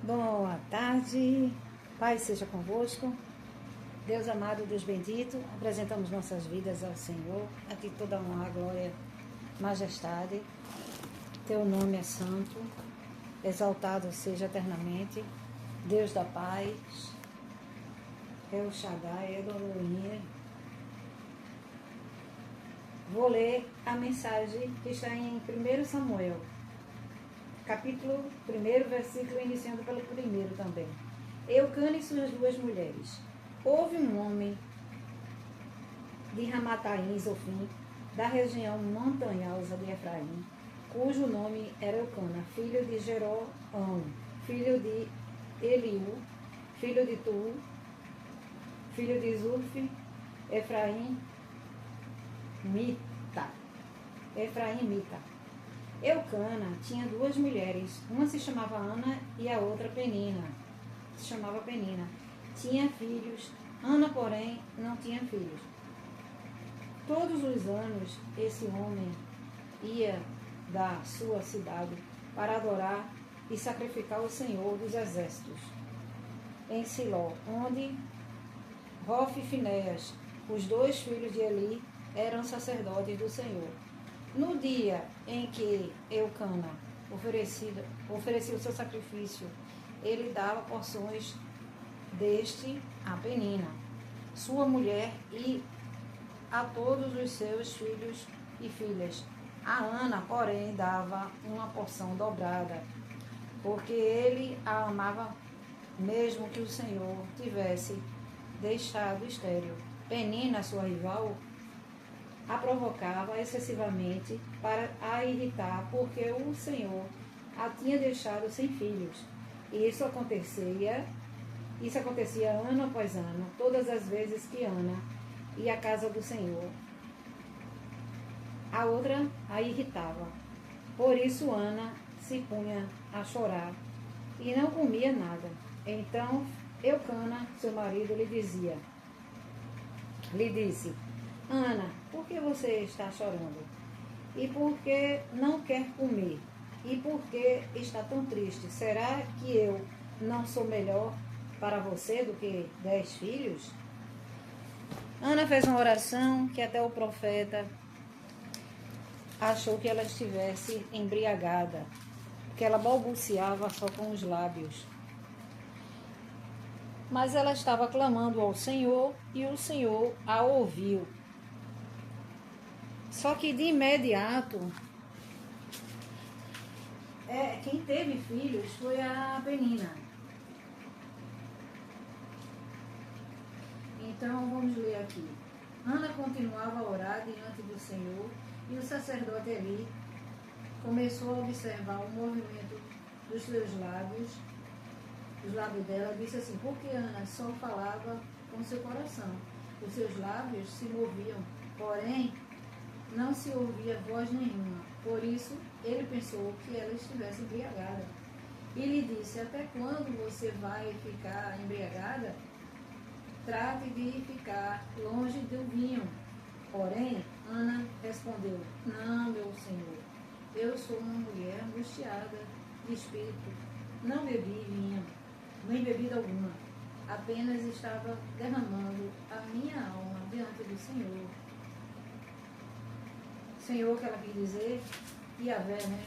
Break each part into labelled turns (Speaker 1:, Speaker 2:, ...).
Speaker 1: Boa tarde, paz seja convosco. Deus amado, Deus bendito, apresentamos nossas vidas ao Senhor, a ti toda honra, glória, majestade. Teu nome é santo, exaltado seja eternamente. Deus da paz, El Shaddai, Elohim. Vou ler a mensagem que está em 1 Samuel, capítulo 1, versículo iniciando pelo 1 também. Eucana e suas duas mulheres. Houve um homem de Ramataim, Zofim, da região montanhosa de Efraim, cujo nome era Eucana, filho de Jeroão, filho de Eliú, filho de Tu, filho de Zulfi, Efraimita. Eucana tinha duas mulheres, uma se chamava Ana e a outra Penina. Tinha filhos, Ana, porém, não tinha filhos. Todos os anos, esse homem ia da sua cidade para adorar e sacrificar o Senhor dos Exércitos, em Siló, onde Hofni e Finéias, os dois filhos de Eli, eram sacerdotes do Senhor. No dia em que Eucana oferecia o seu sacrifício, ele dava porções deste a Penina, sua mulher, e a todos os seus filhos e filhas. A Ana, porém, dava uma porção dobrada, porque ele a amava, mesmo que o Senhor tivesse deixado estéril. Penina, sua rival, a provocava excessivamente para a irritar, porque o Senhor a tinha deixado sem filhos. E isso acontecia ano após ano, todas as vezes que Ana ia à casa do Senhor. A outra a irritava. Por isso Ana se punha a chorar e não comia nada. Então Eucana, seu marido, lhe disse: Ana, por que você está chorando? E por que não quer comer? E por que está tão triste? Será que eu não sou melhor para você do que 10 filhos? Ana fez uma oração que até o profeta achou que ela estivesse embriagada, que ela balbuciava só com os lábios. Mas ela estava clamando ao Senhor e o Senhor a ouviu. Só que de imediato, quem teve filhos foi a Penina. Então vamos ler aqui. Ana continuava a orar diante do Senhor e o sacerdote Eli começou a observar o movimento dos seus lábios. Os lábios dela, disse assim: porque Ana só falava com seu coração. Os seus lábios se moviam, porém não se ouvia voz nenhuma. Por isso, ele pensou que ela estivesse embriagada. E lhe disse: até quando você vai ficar embriagada? Trate de ficar longe do vinho. Porém, Ana respondeu: não, meu senhor, eu sou uma mulher angustiada de espírito. Não bebi vinho, nem bebida alguma. Apenas estava derramando a minha alma diante do Senhor. Senhor, que ela quis dizer, Yahvé, né?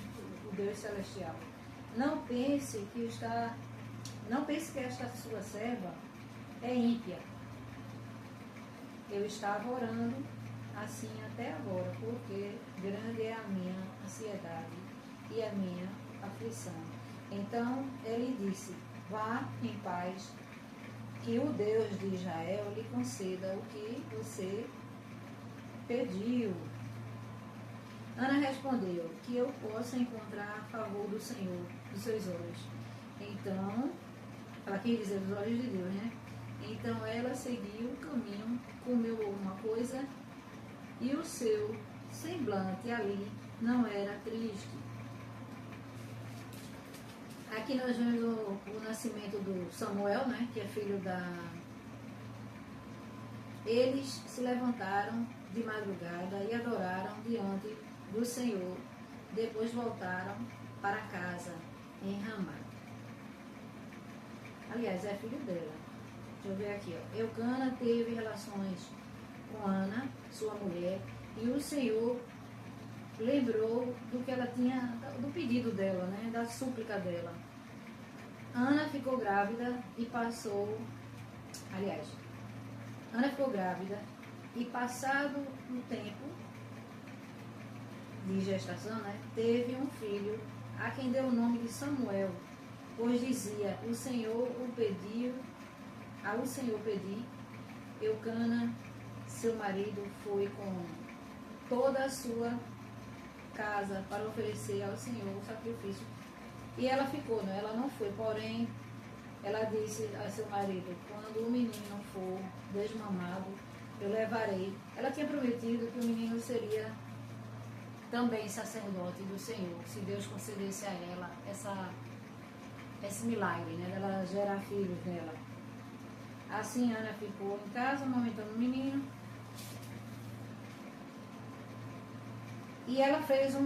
Speaker 1: O Deus celestial. Não pense que esta sua serva é ímpia. Eu estava orando assim até agora, porque grande é a minha ansiedade e a minha aflição. Então ele disse: vá em paz, que o Deus de Israel lhe conceda o que você pediu. Ana respondeu: que eu possa encontrar favor do Senhor, dos seus olhos. Então, ela quis dizer os olhos de Deus, né? Então ela seguiu o caminho, comeu alguma coisa e o seu semblante ali não era triste. Aqui nós vemos o nascimento do Samuel, né? Que é filho da... Eles se levantaram de madrugada e adoraram diante do Senhor. Depois voltaram para casa em Ramá. aliás, é filho dela. Deixa eu ver aqui, ó. Eucana teve relações com Ana, sua mulher, e o Senhor lembrou do que ela tinha, do pedido dela, né, da súplica dela. Ana ficou grávida e passou, aliás, Ana ficou grávida e passado um tempo de gestação, né, teve um filho, a quem deu o nome de Samuel, pois dizia, ao Senhor pedi, Eucana, seu marido, foi com toda a sua casa para oferecer ao Senhor o sacrifício. E ela ficou, né? Ela não foi, porém, ela disse a seu marido, quando o menino for desmamado, eu levarei. Ela tinha prometido que o menino seria também sacerdote do Senhor, se Deus concedesse a ela esse milagre, né? Dela gerar filhos dela. Assim, Ana ficou em casa, amamentando o menino. E ela fez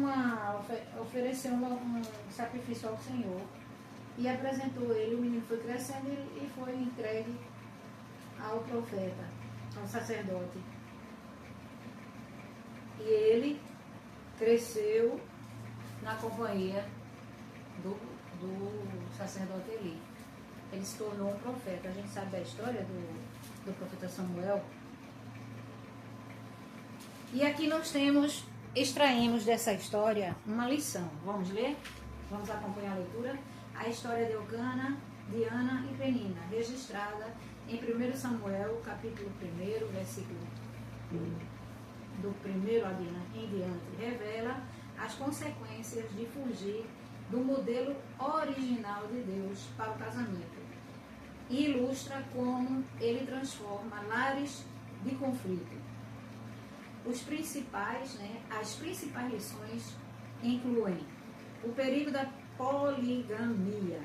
Speaker 1: ofereceu um sacrifício ao Senhor e apresentou ele. O menino foi crescendo e foi entregue ao profeta, ao sacerdote. E ele cresceu na companhia do sacerdote Eli. Ele se tornou um profeta. A gente sabe da história do profeta Samuel. E aqui nós extraímos dessa história uma lição. Vamos ler? Vamos acompanhar a leitura? A história de Eucana, de Ana e Penina, registrada em 1 Samuel, capítulo 1, versículo do 1 em diante, revela as consequências de fugir do modelo original de Deus para o casamento e ilustra como ele transforma lares de conflito. As principais lições incluem o perigo da poligamia.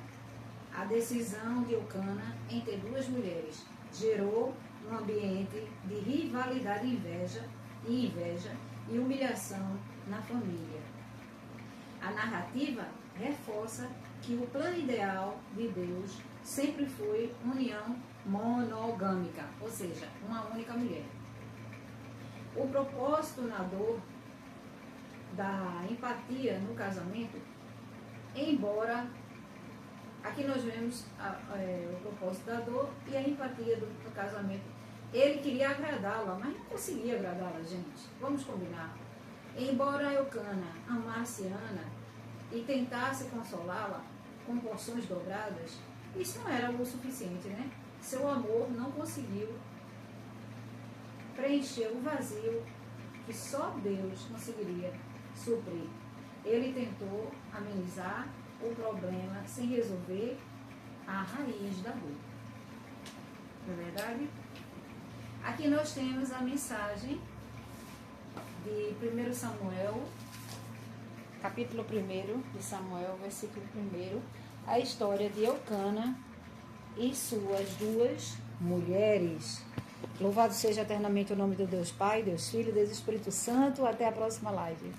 Speaker 1: A decisão de Eucana em ter duas mulheres gerou um ambiente de rivalidade e inveja e humilhação na família. A narrativa reforça que o plano ideal de Deus sempre foi união monogâmica, ou seja, uma única mulher. O propósito na dor da empatia no casamento, embora aqui nós vemos o propósito da dor e a empatia do casamento. Ele queria agradá-la, mas não conseguia agradá-la, gente. Vamos combinar. Embora Eucana amasse Ana e tentasse consolá-la com porções dobradas, isso não era o suficiente, né? Seu amor não conseguiu preencher o vazio que só Deus conseguiria suprir. Ele tentou amenizar o problema sem resolver a raiz da dor. Não é verdade? Aqui nós temos a mensagem de 1 Samuel, capítulo 1 de Samuel, versículo 1, a história de Eucana e suas duas mulheres. Louvado seja eternamente o nome do Deus Pai, Deus Filho, Deus Espírito Santo. Até a próxima live.